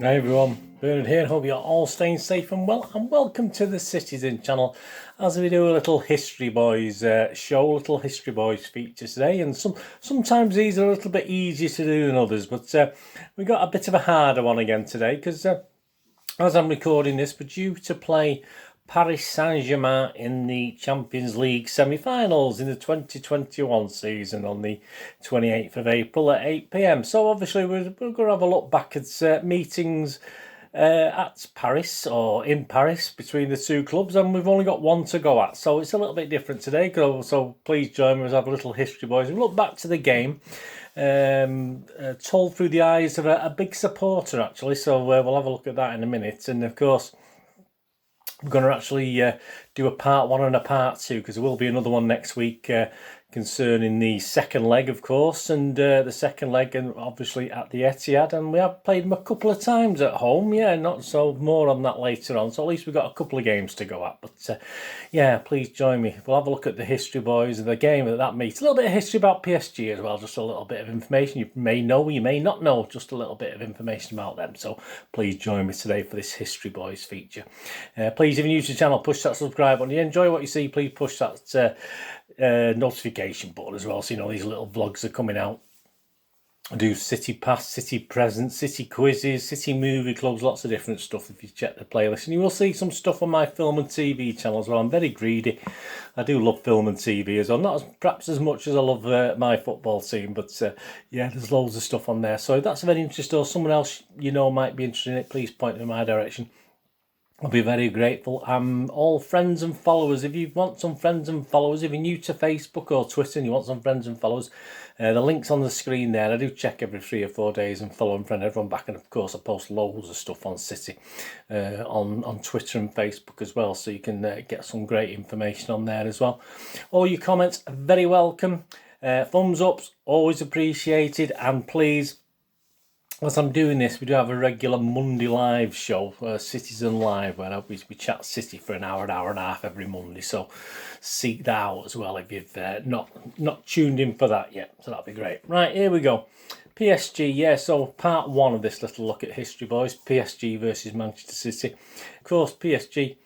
Hey everyone, Bernard here. Hope you're all staying safe and well, and welcome to the Citizen channel as we do a little History Boys show, little History Boys feature today. And sometimes these are a little bit easier to do than others, but we got a bit of a harder one again today because as I'm recording this, we're due to play Paris Saint-Germain in the Champions League semi-finals in the 2021 season on the 28th of April at 8 p.m. So obviously we're going to have a look back at meetings at Paris or in Paris between the two clubs, and we've only got one to go at, so it's a little bit different today. So please join me as I have a little History Boys and look back to the game, told through the eyes of a big supporter actually. So we'll have a look at that in a minute, and of course we're going to actually do a part one and a part two, because there will be another one next week concerning the second leg, of course, and the second leg, and obviously at the Etihad, and we have played them a couple of times at home. Yeah, not so more on that later on. So at least we've got a couple of games to go at. But yeah, please join me. We'll have a look at the History Boys and the game at that meet. A little bit of history about PSG as well, just a little bit of information you may know, you may not know, just a little bit of information about them. So please join me today for this History Boys feature. Please, if you're new to the channel, push that subscribe button. If you enjoy what you see, please push that notification button as well, so you know these little vlogs are coming out. I do city past, city present, city quizzes, city movie clubs, lots of different stuff if you check the playlist. And you will see some stuff on my film and TV channel as well. I'm very greedy. I do love film and TV as well. Not perhaps as much as I love my football team, but yeah, there's loads of stuff on there. So if that's of any interest, or someone else you know might be interested in it, please point them in my direction. I'll be very grateful. All friends and followers, if you want some friends and followers, if you're new to Facebook or Twitter and you want some friends and followers, the link's on the screen there. I do check every 3 or 4 days and follow and friend everyone back, and of course I post loads of stuff on City on Twitter and Facebook as well, so you can get some great information on there as well. All your comments are very welcome. Thumbs ups always appreciated, and please, as I'm doing this, we do have a regular Monday live show, Citizen Live, where we chat City for an hour and a half every Monday. So seek that out as well if you've not tuned in for that yet. So that'd be great. Right, here we go. PSG, yeah, so part one of this little look at History Boys, PSG versus Manchester City. Of course, PSG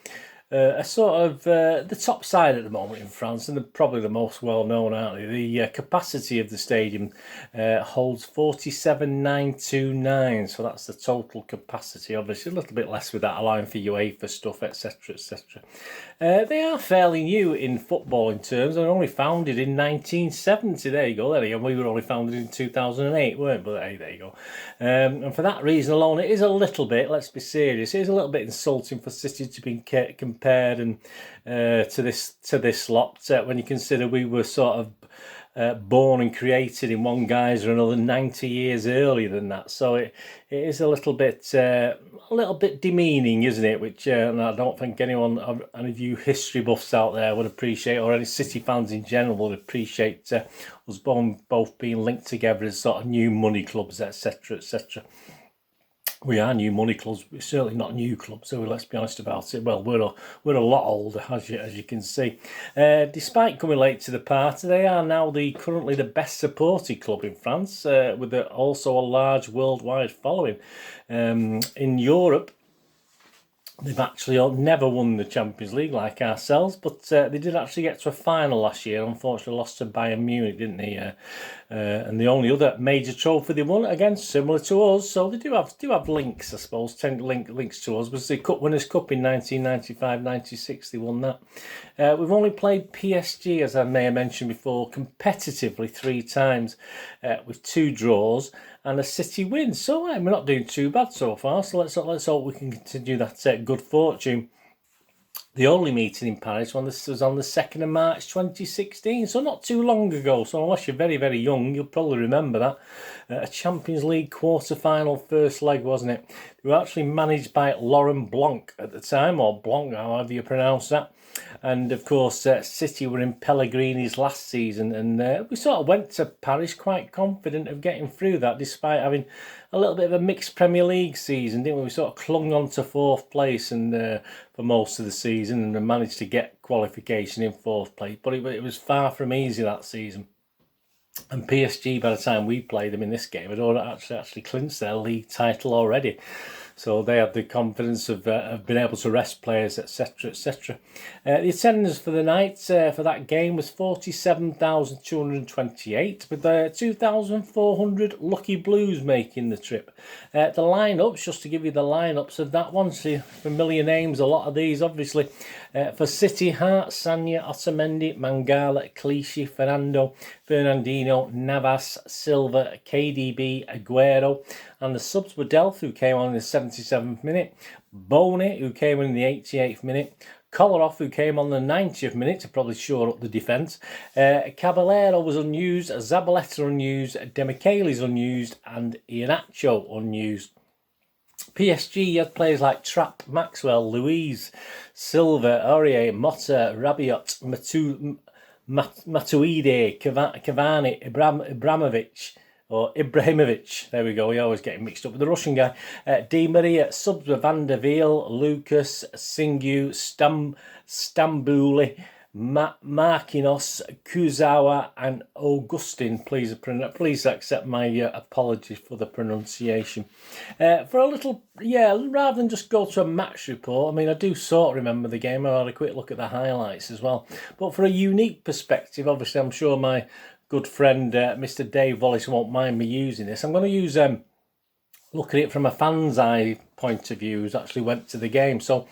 are sort of the top side at the moment in France, and they're probably the most well known, aren't they? The capacity of the stadium holds 47,929, so that's the total capacity. Obviously a little bit less with that, allowing for UEFA stuff, etc, etc. They are fairly new in footballing terms. They were only founded in 1970. There you go, and we were only founded in 2008, weren't we? But hey, there you go. And for that reason alone, it is a little bit, let's be serious, it is a little bit insulting for City to be compared and to this lot when you consider we were sort of born and created in one guise or another 90 years earlier than that. So it is a little bit demeaning, isn't it? Which and I don't think any of you history buffs out there would appreciate, or any City fans in general would appreciate us both being linked together as sort of new money clubs, etc, etc. We are new money clubs. We're certainly not new clubs, so let's be honest about it. Well, we're a lot older, as you can see. Despite coming late to the party, they are now currently the best supported club in France, with also a large worldwide following. In Europe, they've actually never won the Champions League like ourselves, but they did actually get to a final last year. Unfortunately, lost to Bayern Munich, didn't they? And the only other major trophy they won, again similar to us, so they do have links, I suppose. Links to us was the Winners' Cup in 1995-96. They won that. We've only played PSG, as I may have mentioned before, competitively 3 times, with 2 draws and a City win. So we're not doing too bad so far. So let's hope we can continue that good fortune. The only meeting in Paris was on the 2nd of March 2016, so not too long ago. So unless you're very, very young, you'll probably remember that. A Champions League quarter-final first leg, wasn't it? They were actually managed by Laurent Blanc at the time, or Blanc, however you pronounce that. And of course, City were in Pellegrini's last season, and we sort of went to Paris quite confident of getting through that, despite having a little bit of a mixed Premier League season, didn't we? We sort of clung on to 4th place and for most of the season, and managed to get qualification in 4th place. But it was far from easy that season. And PSG, by the time we played them in this game, had actually clinched their league title already. So they had the confidence of being able to rest players, etc., etc. The attendance for the night for that game was 47,228, with 2,400 lucky Blues making the trip. The lineups, just to give you the lineups of that one, see familiar names, a lot of these obviously. For City, Hart, Sagna, Otamendi, Mangala, Clichy, Fernandinho, Navas, Silva, KDB, Aguero, and the subs were Delph, who came on in the 77th minute, Boney, who came on in the 88th minute, Kolarov, who came on the 90th minute to probably shore up the defence. Caballero was unused, Zabaleta unused, Demichelis unused, and Iheanacho unused. PSG had players like Trapp, Maxwell, Louise, Silva, Aurier, Motta, Rabiot, Matuidi, Cavani, Ibrahimovic. There we go. We always get mixed up with the Russian guy. Di Maria, subs were Van der Veel, Lucas, Singhu, Stambouli, Marquinhos, Kuzawa, and Augustin. Please accept my apologies for the pronunciation. For a little, rather than just go to a match report, I mean, I do sort of remember the game. I had a quick look at the highlights as well. But for a unique perspective, obviously, I'm sure my good friend Mr. Dave Wallace won't mind me using this. I'm going to use look at it from a fan's eye point of view, who's actually went to the game. So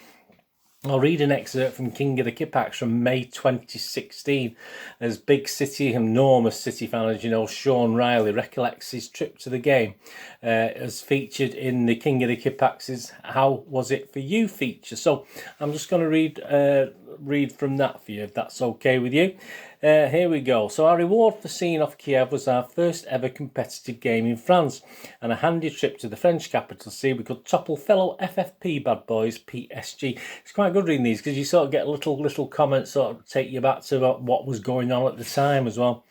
I'll read an excerpt from King of the Kippax from May 2016. As big City, enormous City fan, as you know, Sean Riley recollects his trip to the game, as featured in the King of the Kippax's How Was It For You feature. So I'm just going to read from that for you, if that's okay with you. Here we go. So our reward for seeing off Kiev was our first ever competitive game in France, and a handy trip to the French capital to see we could topple fellow FFP bad boys PSG. It's quite good reading these because you sort of get little comments sort of take you back to what was going on at the time as well.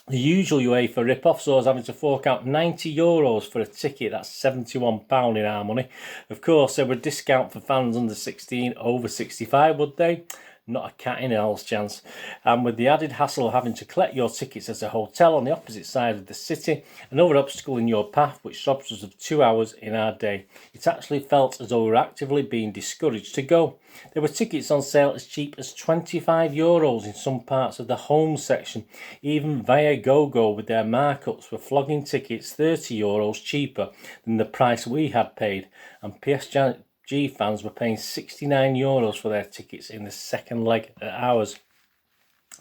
The usual UEFA rip-off saw us having to fork out €90 for a ticket. That's £71 in our money. Of course, there would discount for fans under 16, over 65, would they? Not a cat in hell's chance. And with the added hassle of having to collect your tickets at a hotel on the opposite side of the city, another obstacle in your path which robs us of 2 hours in our day. It actually felt as though we were actively being discouraged to go. There were tickets on sale as cheap as €25 in some parts of the home section. Even Viagogo with their markups were flogging tickets €30 cheaper than the price we had paid, and PSG fans were paying €69 for their tickets in the second leg at ours.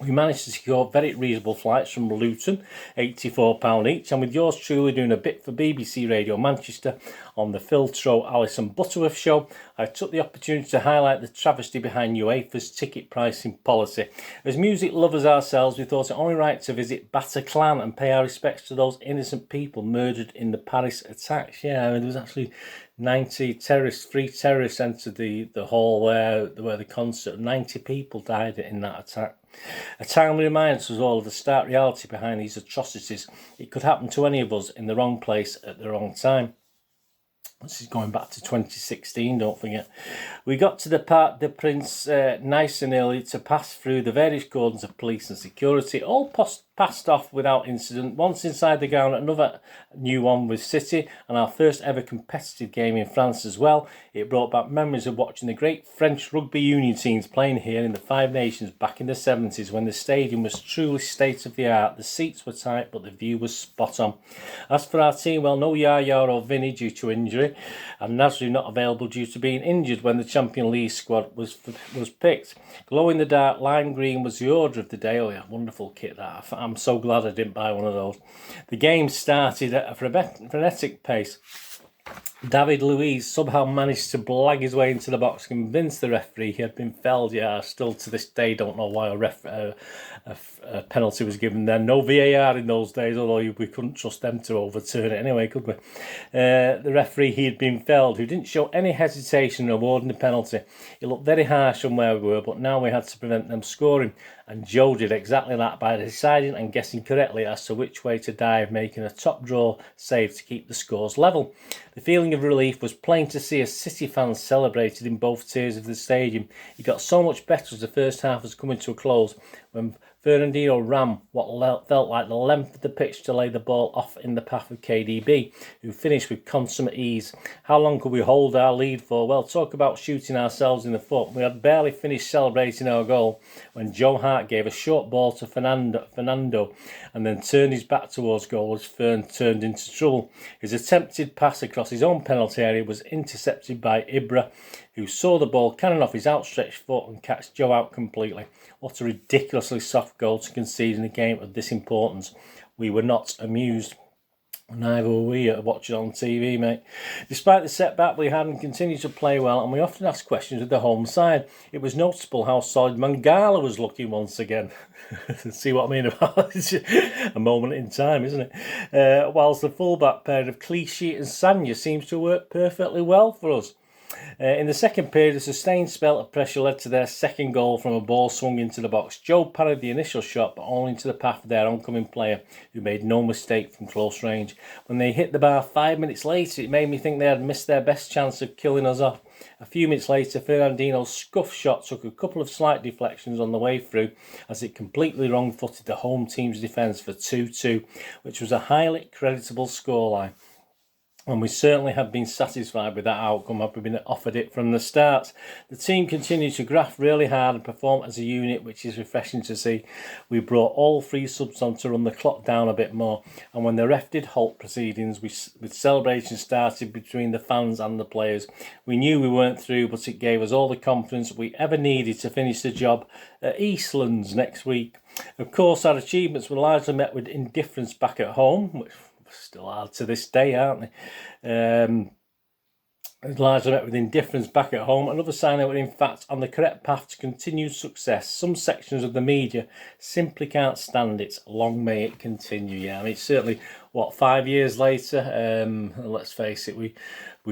We managed to secure very reasonable flights from Luton, £84 each, and with yours truly doing a bit for BBC Radio Manchester on the Phil Trow, Alison Butterworth show, I took the opportunity to highlight the travesty behind UEFA's ticket pricing policy. As music lovers ourselves, we thought it only right to visit Bataclan and pay our respects to those innocent people murdered in the Paris attacks. Yeah, I mean, there was actually 90 free terrorists entered the hall where the concert. 90 people died in that attack. A timely reminder to us all of the stark reality behind these atrocities. It could happen to any of us in the wrong place at the wrong time. This is going back to 2016, don't forget. We got to the Parc des Princes nice and early to pass through the various cordons of police and security, all passed off without incident. Once inside the ground, another new one with City, and our first ever competitive game in France as well. It brought back memories of watching the great French rugby union teams playing here in the Five Nations back in the 70s, when the stadium was truly state-of-the-art. The seats were tight, but the view was spot on. As for our team, well, no Yaya or Vinny due to injury, and Nasri not available due to being injured when the Champions League squad was picked. Glow in the dark lime green was the order of the day. Oh yeah, wonderful kit that. I'm so glad I didn't buy one of those. The game started at a frenetic pace. David Luiz somehow managed to blag his way into the box, convinced the referee he had been fouled. Yeah, I still to this day don't know why a penalty was given there. No VAR in those days, although we couldn't trust them to overturn it anyway, could we? The referee, he had been fouled, who didn't show any hesitation in awarding the penalty. It looked very harsh on where we were, but now we had to prevent them scoring. And Joe did exactly that by deciding and guessing correctly as to which way to dive, making a top draw save to keep the scores level. The feeling of relief was plain to see as City fans celebrated in both tiers of the stadium. It got so much better as the first half was coming to a close, when Fernandinho ran what felt like the length of the pitch to lay the ball off in the path of KDB, who finished with consummate ease. How long could we hold our lead for? Well, talk about shooting ourselves in the foot. We had barely finished celebrating our goal when Joe Hart gave a short ball to Fernando and then turned his back towards goal as Fern turned into trouble. His attempted pass across his own penalty area was intercepted by Ibra, who saw the ball cannon off his outstretched foot and catch Joe out completely. What a ridiculously soft goal to concede in a game of this importance. We were not amused. Neither were we watching on TV, mate. Despite the setback we had and continued to play well, and we often asked questions with the home side, it was noticeable how solid Mangala was looking once again. See what I mean about it? A moment in time, isn't it? Whilst the fullback pair of Clichy and Sanya seems to work perfectly well for us. In the second period, a sustained spell of pressure led to their second goal from a ball swung into the box. Joe parried the initial shot, but only into the path of their oncoming player, who made no mistake from close range. When they hit the bar 5 minutes later, it made me think they had missed their best chance of killing us off. A few minutes later, Fernandinho's scuff shot took a couple of slight deflections on the way through as it completely wrong-footed the home team's defence for 2-2, which was a highly creditable scoreline. And we certainly have been satisfied with that outcome, had we been offered it from the start. The team continued to graft really hard and perform as a unit, which is refreshing to see. We brought all 3 subs on to run the clock down a bit more, and when the ref did halt proceedings, with celebrations started between the fans and the players. We knew we weren't through, but it gave us all the confidence we ever needed to finish the job at Eastlands next week. Of course, our achievements were largely met with indifference back at home, which still are to this day, aren't they? Largely met with indifference back at home. Another sign that we're in fact on the correct path to continued success. Some sections of the media simply can't stand it. Long may it continue. Yeah, I mean, it's certainly, 5 years later, let's face it, we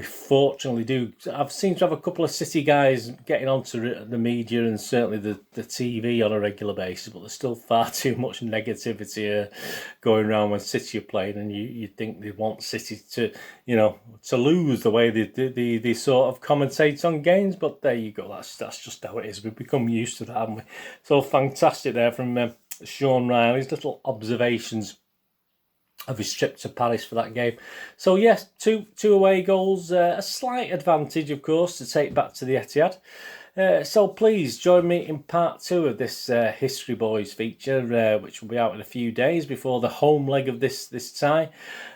fortunately do. I've seem to have a couple of City guys getting onto the media and certainly the TV on a regular basis, but there's still far too much negativity going around when City are playing, and you think they want City to, to lose the way they sort of commentate on games, but there you go, that's just how it is. We've become used to that, haven't we? So fantastic there from Sean Riley's little observations of his trip to Paris for that game. So yes, two away goals, a slight advantage, of course, to take back to the Etihad. So please join me in part 2 of this History Boys feature, which will be out in a few days before the home leg of this tie.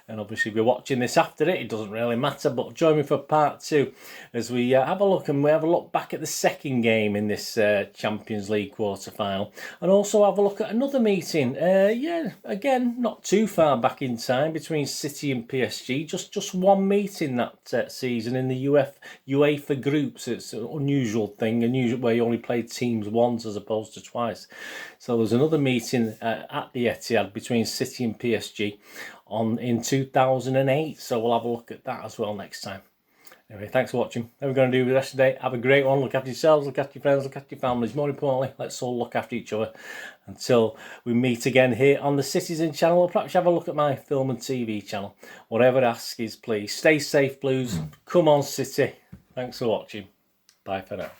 And obviously, if you're watching this after it doesn't really matter. But join me for part 2 as we have a look back at the second game in this Champions League quarter-final, and also have a look at another meeting. Again, not too far back in time, between City and PSG. Just one meeting that season in the UEFA groups. It's an unusual thing, where you only play teams once as opposed to twice. So there's another meeting at the Etihad between City and PSG in 2008. So we'll have a look at that as well next time. Anyway, thanks for watching. What we're going to do the rest of the day, have a great one. Look after yourselves, look after your friends, look after your families. More importantly, let's all look after each other until we meet again here on the Citizen channel, or perhaps have a look at my film and TV channel. Whatever ask is, please stay safe, Blues. Come on, City. Thanks for watching. Bye for now.